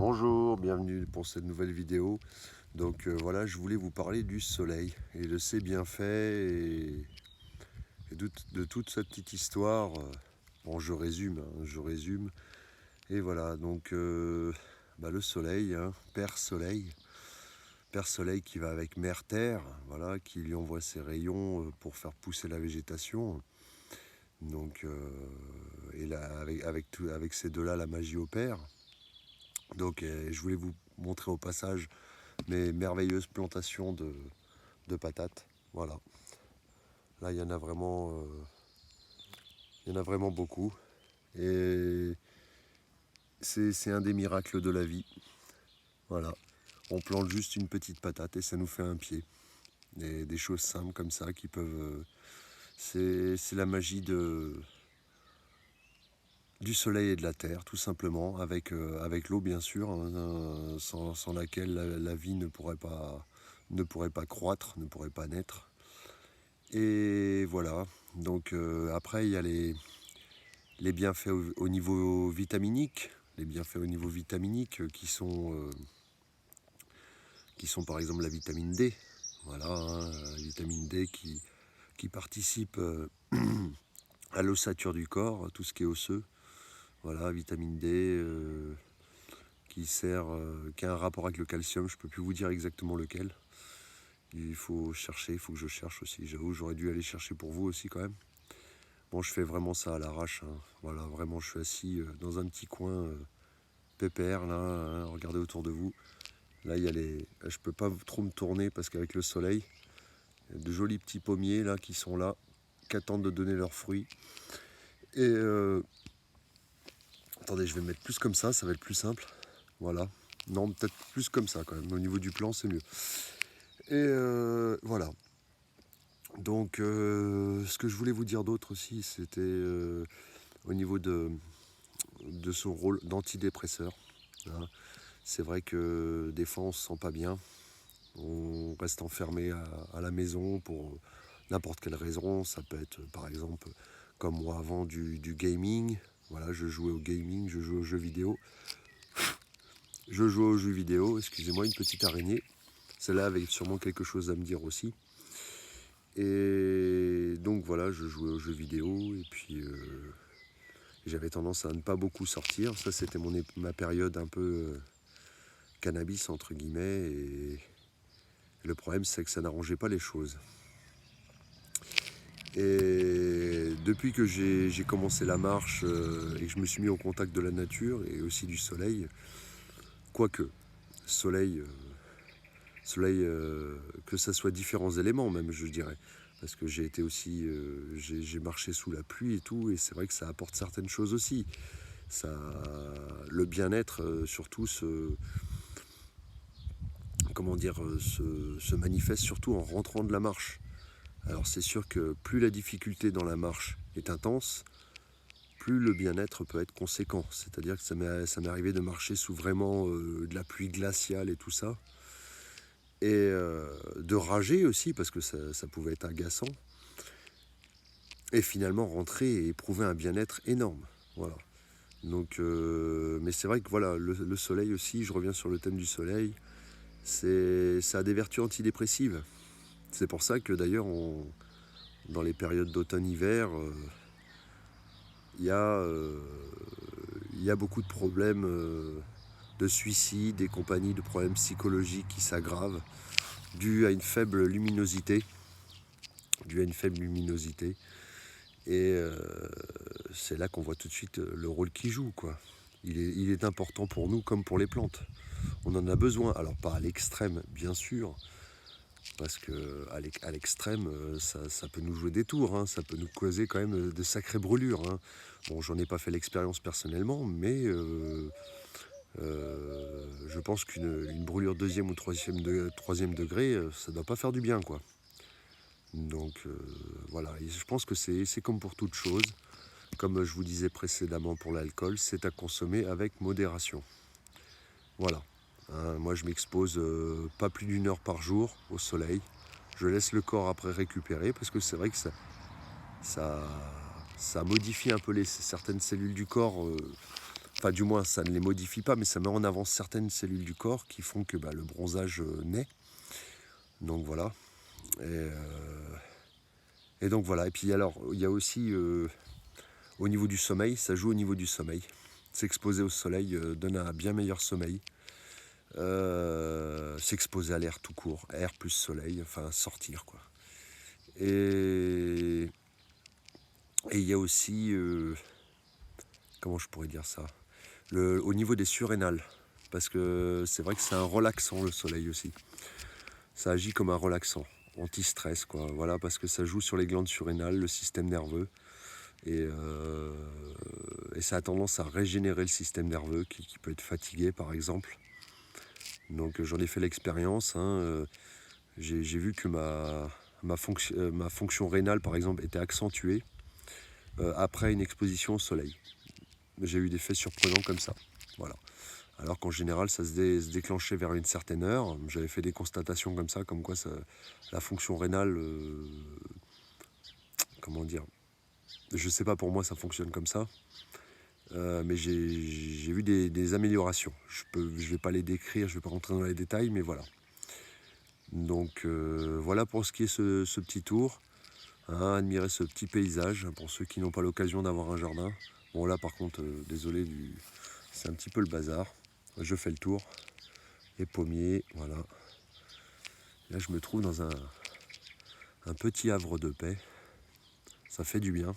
Bonjour, bienvenue pour cette nouvelle vidéo. Donc voilà, je voulais vous parler du soleil et de ses bienfaits et de toute sa petite histoire. Bon, je résume. Et voilà, donc le soleil, hein, Père Soleil qui va avec Mère Terre, voilà, qui lui envoie ses rayons pour faire pousser la végétation. Donc, et là, avec ces deux-là, la magie opère. Donc je voulais vous montrer au passage mes merveilleuses plantations de patates. Voilà. Là, il y en a vraiment beaucoup. Et c'est un des miracles de la vie. Voilà. On plante juste une petite patate et ça nous fait un pied. Des choses simples comme ça qui peuvent... c'est la magie du soleil et de la terre, tout simplement, avec l'eau, bien sûr, hein, sans laquelle la vie ne pourrait pas croître, ne pourrait pas naître. Et voilà, donc après il y a les bienfaits au niveau vitaminique, les bienfaits au niveau vitaminique qui sont par exemple la vitamine D, voilà, hein, la vitamine D qui participe à l'ossature du corps, tout ce qui est osseux, voilà, vitamine D qui a un rapport avec le calcium, je ne peux plus vous dire exactement lequel, il faut chercher, il faut que je cherche aussi, j'avoue j'aurais dû aller chercher pour vous aussi quand même. Bon, je fais vraiment ça à l'arrache, hein. Voilà, vraiment, je suis assis dans un petit coin pépère, là, hein. Regardez autour de vous. Là, je peux pas trop me tourner parce qu'avec le soleil, il y a de jolis petits pommiers là qui sont là, qui attendent de donner leurs fruits. Et attendez, je vais mettre plus comme ça va être plus simple. Voilà. Non, peut-être plus comme ça quand même. Au niveau du plan, c'est mieux. Et voilà. Donc, ce que je voulais vous dire d'autre aussi, c'était au niveau de son rôle d'antidépresseur, hein. C'est vrai que des fois on se sent pas bien, on reste enfermé à la maison pour n'importe quelle raison. Ça peut être par exemple comme moi avant du gaming, voilà, je jouais au gaming, je jouais aux jeux vidéo. Excusez-moi, une petite araignée. Celle-là avait sûrement quelque chose à me dire aussi. Et donc voilà, je jouais aux jeux vidéo et puis j'avais tendance à ne pas beaucoup sortir. Ça, c'était ma période un peu cannabis, entre guillemets. Et le problème, c'est que ça n'arrangeait pas les choses. Et depuis que j'ai commencé la marche et que je me suis mis au contact de la nature et aussi du soleil, quoique, soleil, que ça soit différents éléments même, je dirais. Parce que j'ai été aussi, j'ai marché sous la pluie et tout, et c'est vrai que ça apporte certaines choses aussi. Ça, le bien-être, surtout, se manifeste surtout en rentrant de la marche. Alors c'est sûr que plus la difficulté dans la marche est intense, plus le bien-être peut être conséquent. C'est-à-dire que ça m'est arrivé de marcher sous vraiment de la pluie glaciale et tout ça. Et de rager aussi, parce que ça pouvait être agaçant. Et finalement rentrer et éprouver un bien-être énorme. Voilà. Donc, mais c'est vrai que voilà, le soleil aussi, je reviens sur le thème du soleil, ça a des vertus antidépressives. C'est pour ça que d'ailleurs, dans les périodes d'automne-hiver, il y a beaucoup de problèmes de suicide et compagnie, de problèmes psychologiques qui s'aggravent dû à une faible luminosité. Et c'est là qu'on voit tout de suite le rôle qu'il joue, quoi. Il est important pour nous comme pour les plantes. On en a besoin, alors pas à l'extrême bien sûr, parce que à l'extrême ça peut nous jouer des tours, hein. Ça peut nous causer quand même de sacrées brûlures, hein. Bon, j'en ai pas fait l'expérience personnellement, mais je pense qu'une brûlure deuxième ou troisième degré, ça doit pas faire du bien, quoi. Donc voilà, et je pense que c'est comme pour toute chose, comme je vous disais précédemment pour l'alcool, c'est à consommer avec modération. Voilà. Hein, moi je m'expose pas plus d'une heure par jour au soleil. Je laisse le corps après récupérer parce que c'est vrai que ça modifie un peu certaines cellules du corps enfin du moins ça ne les modifie pas, mais ça met en avant certaines cellules du corps qui font que le bronzage naît. Donc voilà. Et donc voilà. Et puis alors, il y a aussi au niveau du sommeil, ça joue au niveau du sommeil. S'exposer au soleil donne un bien meilleur sommeil. S'exposer à l'air tout court, air plus soleil, enfin sortir quoi. Et il y a aussi, comment je pourrais dire ça, au niveau des surrénales, parce que c'est vrai que c'est un relaxant le soleil aussi. Ça agit comme un relaxant, anti-stress quoi, voilà, parce que ça joue sur les glandes surrénales, le système nerveux, et ça a tendance à régénérer le système nerveux qui peut être fatigué par exemple. Donc j'en ai fait l'expérience, hein, j'ai vu que ma fonction rénale par exemple était accentuée après une exposition au soleil. J'ai eu des faits surprenants comme ça, voilà. Alors qu'en général ça se déclenchait vers une certaine heure. J'avais fait des constatations comme ça, comme quoi la fonction rénale, comment dire, je sais pas, pour moi ça fonctionne comme ça. Mais j'ai vu des améliorations. Je vais pas les décrire, je vais pas rentrer dans les détails, mais voilà. Donc voilà pour ce qui est ce petit tour. Hein, admirer ce petit paysage pour ceux qui n'ont pas l'occasion d'avoir un jardin. Bon là par contre, désolé, c'est un petit peu le bazar. Je fais le tour. Les pommiers, voilà. Là je me trouve dans un petit havre de paix. Ça fait du bien.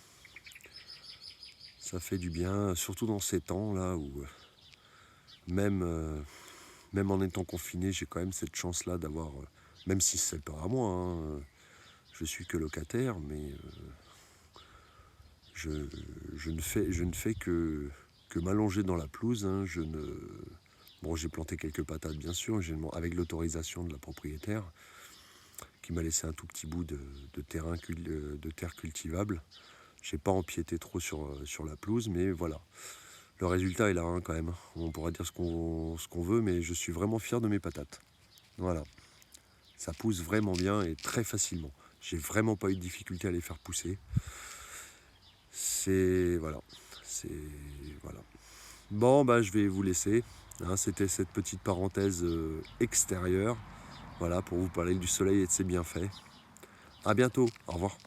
Ça fait du bien, surtout dans ces temps là où même en étant confiné, j'ai quand même cette chance-là d'avoir, même si c'est pas à moi, hein, je suis que locataire, mais je ne fais que m'allonger dans la pelouse. Hein, bon, j'ai planté quelques patates bien sûr, avec l'autorisation de la propriétaire, qui m'a laissé un tout petit bout de terre cultivable. J'ai pas empiété trop sur la pelouse, mais voilà. Le résultat est là quand même. On pourra dire ce qu'on veut, mais je suis vraiment fier de mes patates. Voilà. Ça pousse vraiment bien et très facilement. J'ai vraiment pas eu de difficulté à les faire pousser. Voilà. Voilà. Bon, je vais vous laisser. Hein, c'était cette petite parenthèse extérieure. Voilà, pour vous parler du soleil et de ses bienfaits. À bientôt. Au revoir.